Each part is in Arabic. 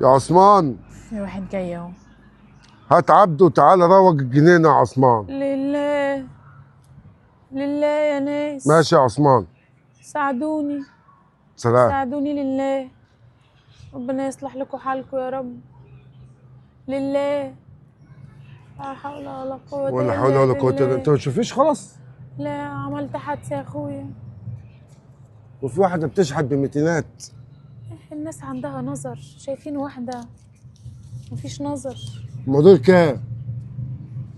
يا عثمان، في واحد جاي اهو. هات عبده وتعالى روج الجنينه يا عثمان. لله لله يا ناس. ماشي يا عثمان. ساعدوني سلام. ساعدوني لله. ربنا يصلح لكم حالكم يا رب. لله. لا حول ولا قوة ولا حول إلا ولا قوه الا بالله. انت بالله. ما تشوفيش خلاص؟ لا عملت حادثة يا اخويا. وفي واحده بتشحت بمتينات. الناس عندها نظر، شايفين واحدة مفيش نظر. ما دول كام؟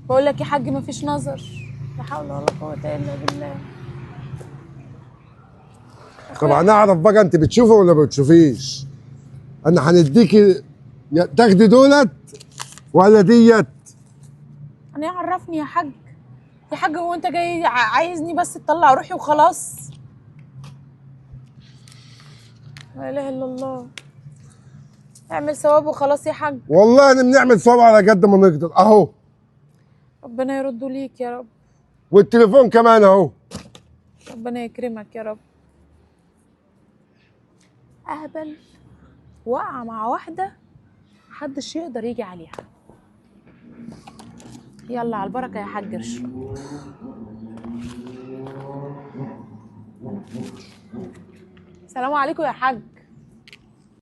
بقول لك يا حاج مفيش نظر. لا حول ولا قوة إلا بالله. طب هنعرف بقى انت بتشوفي ولا ما بتشوفيش؟ انا هنديكي تاخدي دولت ولا ديت. انا يعرفني يا حاج. يا حاج هو انت جاي عايزني بس تطلع روحي وخلاص؟ لا اله الا الله. اعمل ثواب وخلاص يا حاج. والله انا بنعمل صواب على قد ما نقدر اهو. ربنا يرده ليك يا رب. والتليفون كمان اهو. ربنا يكرمك يا رب. اهبل وقع مع واحده محدش يقدر يجي عليها. يلا على البركه يا حاج اشرب. السلام عليكم يا حاج.